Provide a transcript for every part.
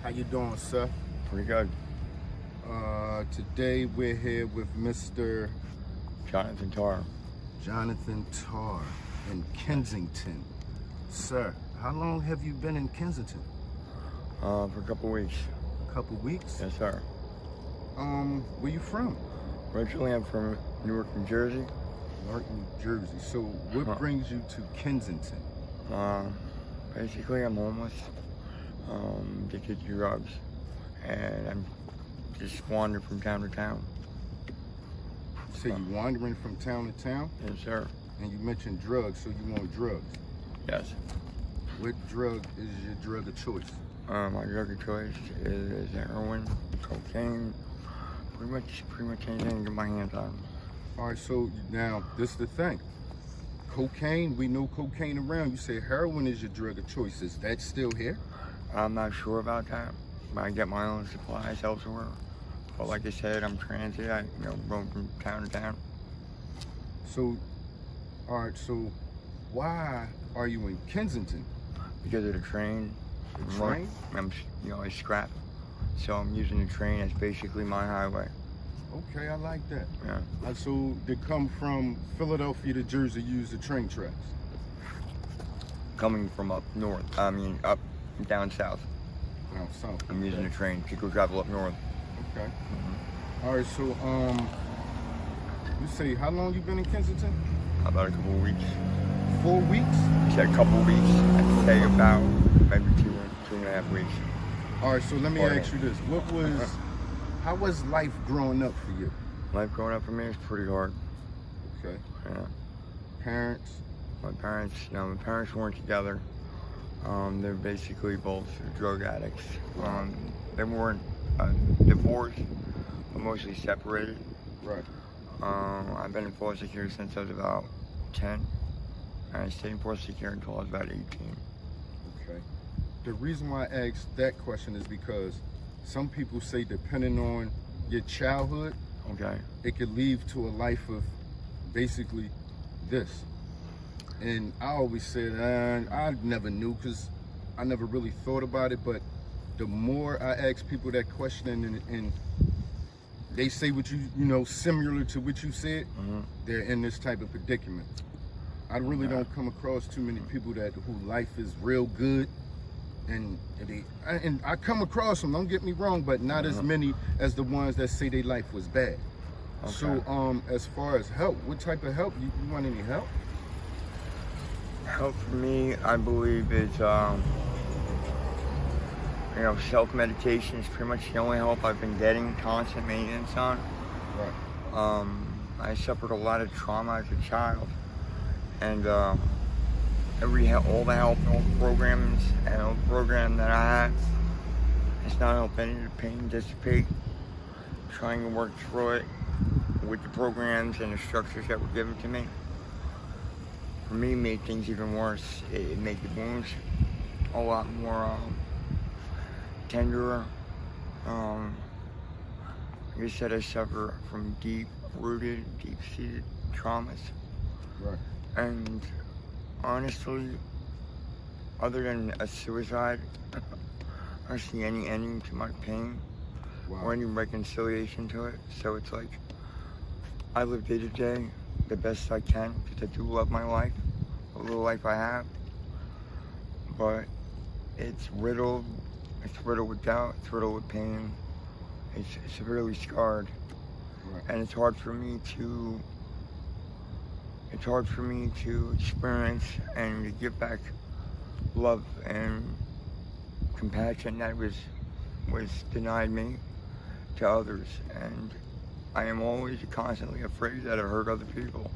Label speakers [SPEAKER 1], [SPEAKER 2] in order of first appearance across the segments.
[SPEAKER 1] How you doing, sir?
[SPEAKER 2] Pretty good.
[SPEAKER 1] Today we're here with Mr.
[SPEAKER 2] Jonathan Tarr.
[SPEAKER 1] Jonathan Tarr in Kensington. Sir, how long have you been in Kensington?
[SPEAKER 2] For a couple weeks.
[SPEAKER 1] A couple weeks?
[SPEAKER 2] Yes, sir.
[SPEAKER 1] Where you from?
[SPEAKER 2] Originally, I'm from Newark, New Jersey.
[SPEAKER 1] Newark, New Jersey. So what brings you to Kensington?
[SPEAKER 2] Basically, I'm homeless, addicted to drugs, and I'm just wandering from town to town.
[SPEAKER 1] So you wandering from town to town?
[SPEAKER 2] Yes, sir.
[SPEAKER 1] And you mentioned drugs, so you want drugs.
[SPEAKER 2] Yes.
[SPEAKER 1] What drug is your drug of choice?
[SPEAKER 2] My drug of choice is heroin, cocaine, pretty much anything I can get my hands on.
[SPEAKER 1] All right, so now this is the thing. Cocaine, we know cocaine around. You say heroin is your drug of choice. Is that still here?
[SPEAKER 2] I'm not sure about that. I get my own supplies elsewhere. But like I said, I'm transient. I roam from town to town.
[SPEAKER 1] So, all right, so why are you in Kensington?
[SPEAKER 2] Because of the train.
[SPEAKER 1] The train?
[SPEAKER 2] I scrap. So I'm using the train as basically my highway.
[SPEAKER 1] Okay, I like that.
[SPEAKER 2] Yeah.
[SPEAKER 1] So they come from Philadelphia to Jersey, use the train tracks.
[SPEAKER 2] Coming from up north, up down south.
[SPEAKER 1] Down south.
[SPEAKER 2] I'm using the train to go travel up north.
[SPEAKER 1] Okay. All right, so you say how long you been in Kensington?
[SPEAKER 2] About a couple of weeks.
[SPEAKER 1] 4 weeks?
[SPEAKER 2] You said a couple of weeks. I'd say about maybe two and a half weeks.
[SPEAKER 1] All right, so let me ask you this: how was life growing up for you?
[SPEAKER 2] Life growing up for me is pretty hard.
[SPEAKER 1] Okay.
[SPEAKER 2] Yeah.
[SPEAKER 1] Parents?
[SPEAKER 2] My parents weren't together. They're basically both drug addicts. They weren't divorced, but mostly separated.
[SPEAKER 1] Right.
[SPEAKER 2] I've been in foster care since I was about 10. And I stayed in foster care until I was about 18.
[SPEAKER 1] Okay. The reason why I asked that question is because some people say depending on your childhood,
[SPEAKER 2] okay,
[SPEAKER 1] it could lead to a life of basically this. And I always said, I never knew because I never really thought about it, but the more I ask people that question and they say what similar to what you said, they're in this type of predicament. I really don't come across too many people who life is real good, and I come across them. Don't get me wrong, but not as many as the ones that say their life was bad. Okay. So, as far as help, what type of help? You want any help?
[SPEAKER 2] Help for me, I believe, is self-medication is pretty much the only help I've been getting constant maintenance on.
[SPEAKER 1] Right.
[SPEAKER 2] I suffered a lot of trauma as a child, and all the help and all the programs and all the program that I had, it's not helping any of the pain dissipate. Trying to work through it with the programs and the structures that were given to me. For me, it made things even worse. It made the wounds a lot more tenderer. Like I said, I suffer from deep-rooted, deep-seated traumas.
[SPEAKER 1] Right.
[SPEAKER 2] And honestly, other than a suicide, I don't see any ending to my pain or any reconciliation to it. So it's like, I live day to day the best I can because I do love my life, the little life I have. But it's riddled with doubt, it's riddled with pain. It's severely scarred.
[SPEAKER 1] Right.
[SPEAKER 2] And it's hard for me to experience and to give back love and compassion that was denied me to others. And I am always constantly afraid that I hurt other people.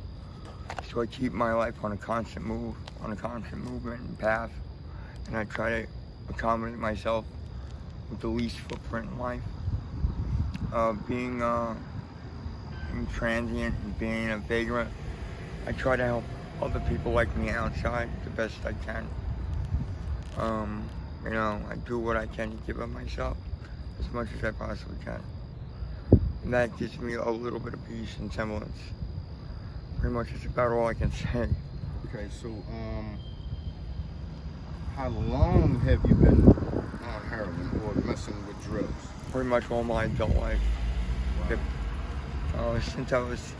[SPEAKER 2] So I keep my life on a constant movement and path, and I try to accommodate myself with the least footprint in life. Being transient and being a vagrant, I try to help other people like me outside the best I can. I do what I can to give up myself as much as I possibly can. And that gives me a little bit of peace and semblance. Pretty much it's about all I can say.
[SPEAKER 1] Okay, so how long have you been on heroin or messing with drugs?
[SPEAKER 2] Pretty much all my adult life.
[SPEAKER 1] Wow.
[SPEAKER 2] Yep. Since I was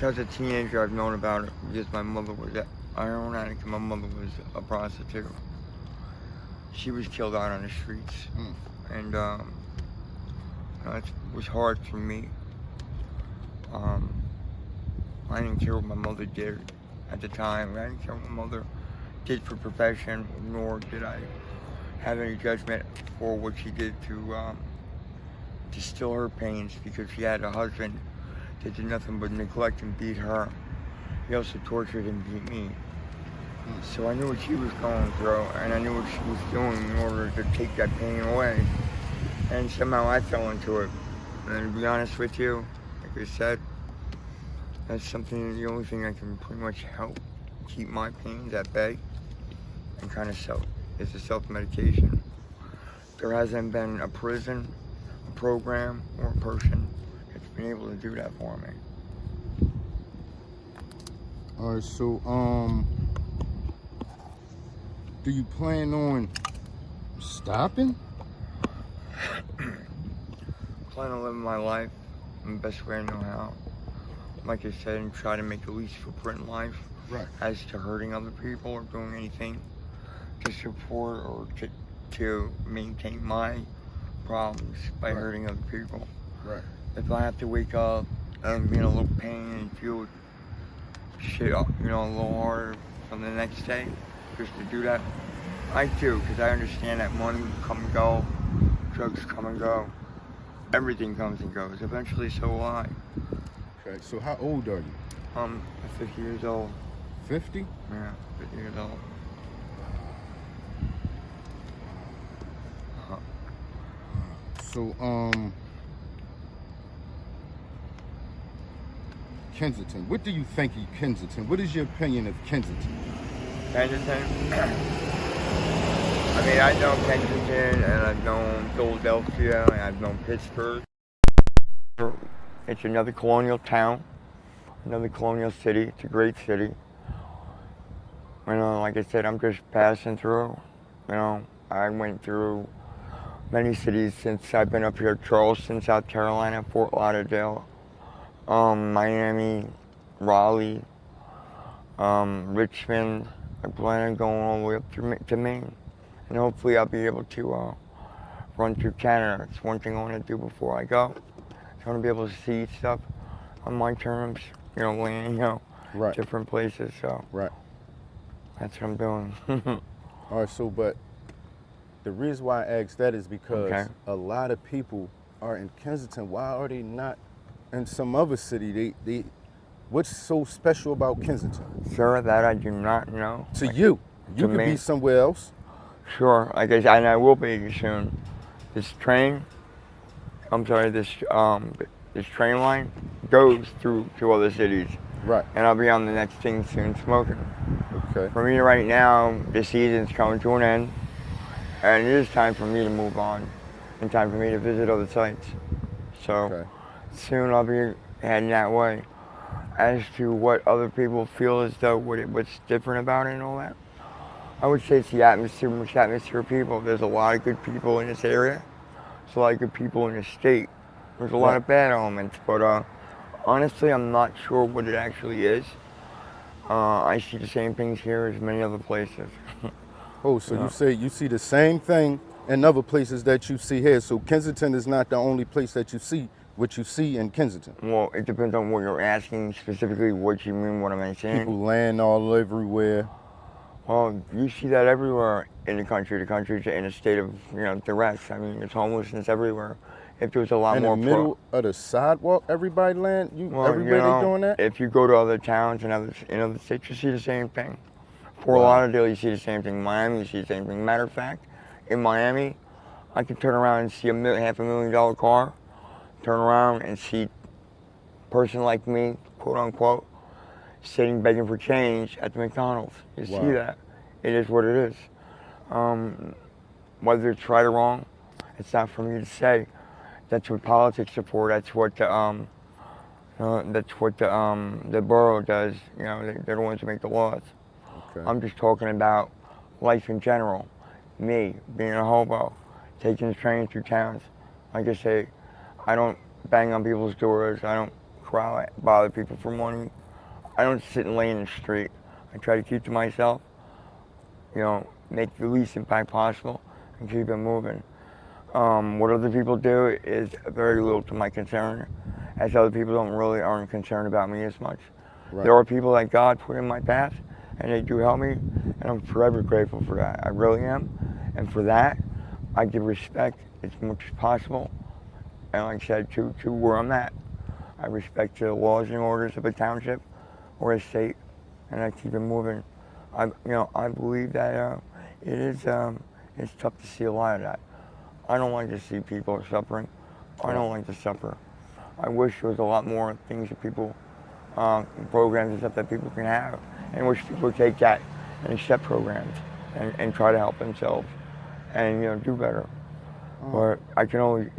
[SPEAKER 2] a teenager, I've known about it because my mother was an heroin addict and my mother was a prostitute. She was killed out on the streets, and it was hard for me. I didn't care what my mother did at the time. I didn't care what my mother did for profession, nor did I have any judgment for what she did to still her pains, because she had a husband that did nothing but neglect and beat her. He also tortured and beat me. So I knew what she was going through, and I knew what she was doing in order to take that pain away. And somehow I fell into it. And to be honest with you, like I said, that's something, the only thing I can pretty much help keep my pains at bay and kind of is the self-medication. There hasn't been a prison, a program, or a person that's been able to do that for me.
[SPEAKER 1] All right, so do you plan on stopping?
[SPEAKER 2] Plan on living my life in the best way I know how. Like I said, and try to make the least footprint in life.
[SPEAKER 1] Right.
[SPEAKER 2] As to hurting other people or doing anything to support or to maintain my problems by hurting other people.
[SPEAKER 1] Right.
[SPEAKER 2] If I have to wake up and be in a little pain and feel shit, a little harder from the next day, just to do that, I do, because I understand that money come and go, drugs come and go, everything comes and goes. Eventually, so will I.
[SPEAKER 1] Okay, so how old are you?
[SPEAKER 2] I'm 50 years old.
[SPEAKER 1] 50?
[SPEAKER 2] Yeah, 50 years old.
[SPEAKER 1] So, Kensington. What do you think of Kensington? What is your opinion of Kensington?
[SPEAKER 2] Kensington? I mean, I've known Kensington, and I've known Philadelphia, and I've known Pittsburgh. It's another colonial town, another colonial city. It's a great city. Like I said, I'm just passing through. I went through many cities since I've been up here: Charleston, South Carolina, Fort Lauderdale, Miami, Raleigh, Richmond. I plan on going all the way up to Maine, and hopefully I'll be able to run through Canada. It's one thing I want to do before I go. I want to be able to see stuff on my terms, land,
[SPEAKER 1] Right.
[SPEAKER 2] different places. So
[SPEAKER 1] Right.
[SPEAKER 2] that's what I'm doing.
[SPEAKER 1] All right, so, but the reason why I asked that is because a lot of people are in Kensington. Why are they not in some other city? They what's so special about Kensington?
[SPEAKER 2] Sir, that I do not know.
[SPEAKER 1] To you could
[SPEAKER 2] me.
[SPEAKER 1] be somewhere else.
[SPEAKER 2] Sure, I guess, and I will be soon. This train line goes through to other cities.
[SPEAKER 1] Right.
[SPEAKER 2] And I'll be on the next thing soon, smoking.
[SPEAKER 1] Okay.
[SPEAKER 2] For me right now, the season's coming to an end, and it is time for me to move on, and time for me to visit other sites. So soon I'll be heading that way. As to what other people feel as though what's different about it and all that, I would say it's the atmosphere, of people. There's a lot of good people in this area. There's a lot of good people in this state. There's a lot of bad elements, but honestly, I'm not sure what it actually is. I see the same things here as many other places.
[SPEAKER 1] Oh, so you say you see the same thing in other places that you see here. So Kensington is not the only place that you see what you see in Kensington.
[SPEAKER 2] Well, it depends on what you're asking, specifically what you mean, what am I saying?
[SPEAKER 1] People land all everywhere.
[SPEAKER 2] Well, you see that everywhere in the country. The country's in a state of, duress. I mean, there's homelessness everywhere. If there was a lot more...
[SPEAKER 1] In the middle of the sidewalk, everybody land? Everybody doing that?
[SPEAKER 2] If you go to other towns and in other states, you see the same thing. Fort Lauderdale, you see the same thing. Miami, you see the same thing. Matter of fact, in Miami, I can turn around and see a $500,000 car, turn around and see a person like me, quote unquote, sitting begging for change at the McDonald's. You see that. It is what it is. Whether it's right or wrong, it's not for me to say. That's what politics are for. That's what the borough does. They're the ones who make the laws. Okay. I'm just talking about life in general. Me being a hobo, taking the train through towns. Like I say, I don't bang on people's doors. I don't cry, bother people for money. I don't sit and lay in the street. I try to keep to myself, make the least impact possible and keep it moving. What other people do is very little to my concern, as other people aren't concerned about me as much.
[SPEAKER 1] Right.
[SPEAKER 2] There are people that God put in my path, and they do help me, and I'm forever grateful for that. I really am. And for that, I give respect as much as possible. And like I said, to where I'm at, I respect the laws and orders of a township or a state, and I keep it moving. I believe that it's tough to see a lot of that. I don't like to see people suffering. I don't like to suffer. I wish there was a lot more things that people, programs and stuff that people can have, and I wish people would take that and accept programs and try to help themselves and do better. But I can only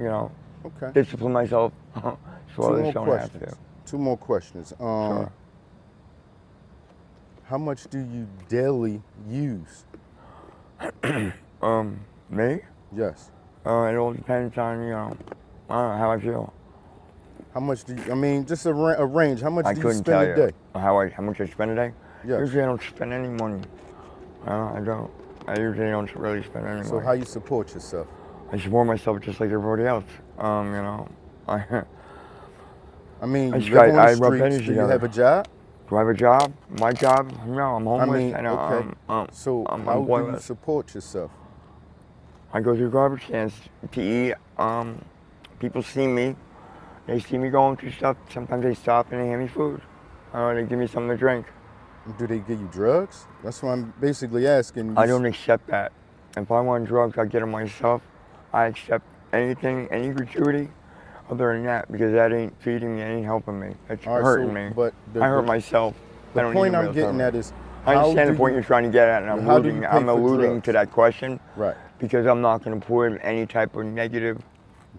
[SPEAKER 2] discipline myself so others don't have to.
[SPEAKER 1] Two more questions.
[SPEAKER 2] Sure.
[SPEAKER 1] How much do you daily use?
[SPEAKER 2] Me?
[SPEAKER 1] Yes.
[SPEAKER 2] It all depends on, how I feel.
[SPEAKER 1] How much do you, just a range, how much do you spend a day?
[SPEAKER 2] How much I spend a day?
[SPEAKER 1] Yes.
[SPEAKER 2] Usually I don't spend any money. I don't. I usually don't really spend any money.
[SPEAKER 1] So how you support yourself?
[SPEAKER 2] I support myself just like everybody else.
[SPEAKER 1] I mean,
[SPEAKER 2] I
[SPEAKER 1] you live on the
[SPEAKER 2] rub
[SPEAKER 1] streets.
[SPEAKER 2] pennies
[SPEAKER 1] Do you
[SPEAKER 2] together.
[SPEAKER 1] have a job?
[SPEAKER 2] Do I have a job? My job? No, I'm homeless.
[SPEAKER 1] Okay. So
[SPEAKER 2] I'm
[SPEAKER 1] how do you
[SPEAKER 2] employment.
[SPEAKER 1] support yourself?
[SPEAKER 2] I go through garbage cans to eat. People see me. They see me going through stuff. Sometimes they stop and they hand me food. They give me something to drink.
[SPEAKER 1] Do they give you drugs? That's what I'm basically asking.
[SPEAKER 2] I don't accept that. If I want drugs, I get them myself. I accept anything, any gratuity other than that, because that ain't feeding me, that ain't helping me. It's hurting me.
[SPEAKER 1] But
[SPEAKER 2] I hurt myself.
[SPEAKER 1] The point I'm getting at is,
[SPEAKER 2] I understand the point you're trying to get at, and I'm alluding to that question.
[SPEAKER 1] Right.
[SPEAKER 2] Because I'm not going to put any type of negative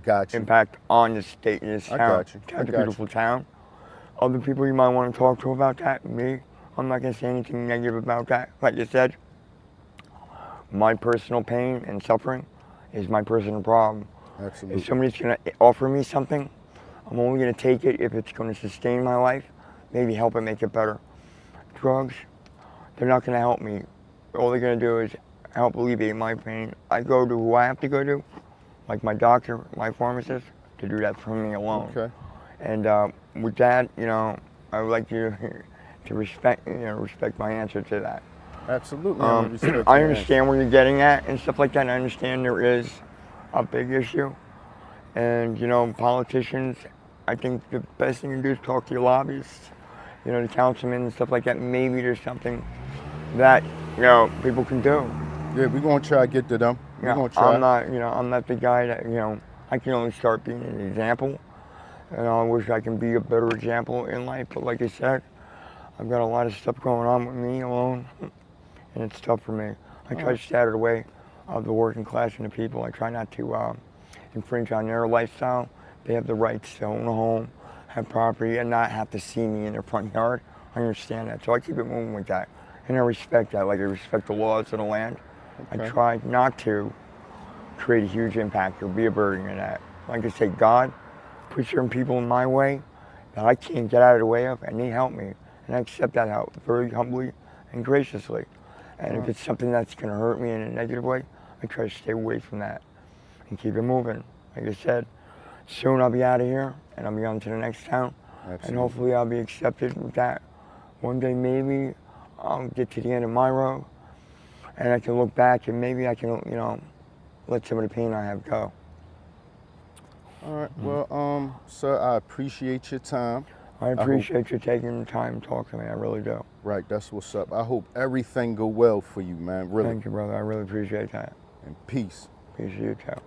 [SPEAKER 1] Gotcha.
[SPEAKER 2] impact on the state in this town.
[SPEAKER 1] I got you.
[SPEAKER 2] It's a beautiful town. Other people you might want to talk to about that, me, I'm not going to say anything negative about that. Like you said, my personal pain and suffering is my personal problem.
[SPEAKER 1] Absolutely.
[SPEAKER 2] If somebody's going to offer me something, I'm only going to take it if it's going to sustain my life, maybe help it make it better. Drugs, they're not going to help me. All they're going to do is help alleviate my pain. I go to who I have to go to, like my doctor, my pharmacist, to do that for me alone.
[SPEAKER 1] Okay.
[SPEAKER 2] And with that, I would like you to respect my answer to that.
[SPEAKER 1] Absolutely.
[SPEAKER 2] I understand where you're getting at and stuff like that. And I understand there is a big issue. And, politicians, I think the best thing to do is talk to your lobbyists, the councilmen and stuff like that. Maybe there's something that, people can do.
[SPEAKER 1] Yeah, we're going to try to get to them. We're going to try.
[SPEAKER 2] I'm not the guy that, I can only start being an example. And I wish I can be a better example in life. But like I said, I've got a lot of stuff going on with me alone. And it's tough for me. I try to stay out of the way of the working class and the people. I try not to infringe on their lifestyle. They have the rights to own a home, have property, and not have to see me in their front yard. I understand that. So I keep it moving with that. And I respect that. Like I respect the laws of the land.
[SPEAKER 1] Okay.
[SPEAKER 2] I try not to create a huge impact or be a burden in that. Like I say, God put certain people in my way that I can't get out of the way of, and they help me. And I accept that help very humbly and graciously. And if it's something that's going to hurt me in a negative way, I try to stay away from that and keep it moving. Like I said, soon I'll be out of here and I'll be on to the next town.
[SPEAKER 1] Absolutely.
[SPEAKER 2] And hopefully I'll be accepted with that. One day maybe I'll get to the end of my road and I can look back and maybe I can, let some of the pain I have go.
[SPEAKER 1] All right. Well, sir, I appreciate your time.
[SPEAKER 2] I appreciate you taking the time to talk to me. I really do.
[SPEAKER 1] Right. That's what's up. I hope everything go well for you, man. Really.
[SPEAKER 2] Thank you, brother. I really appreciate that.
[SPEAKER 1] And peace.
[SPEAKER 2] Peace to you too.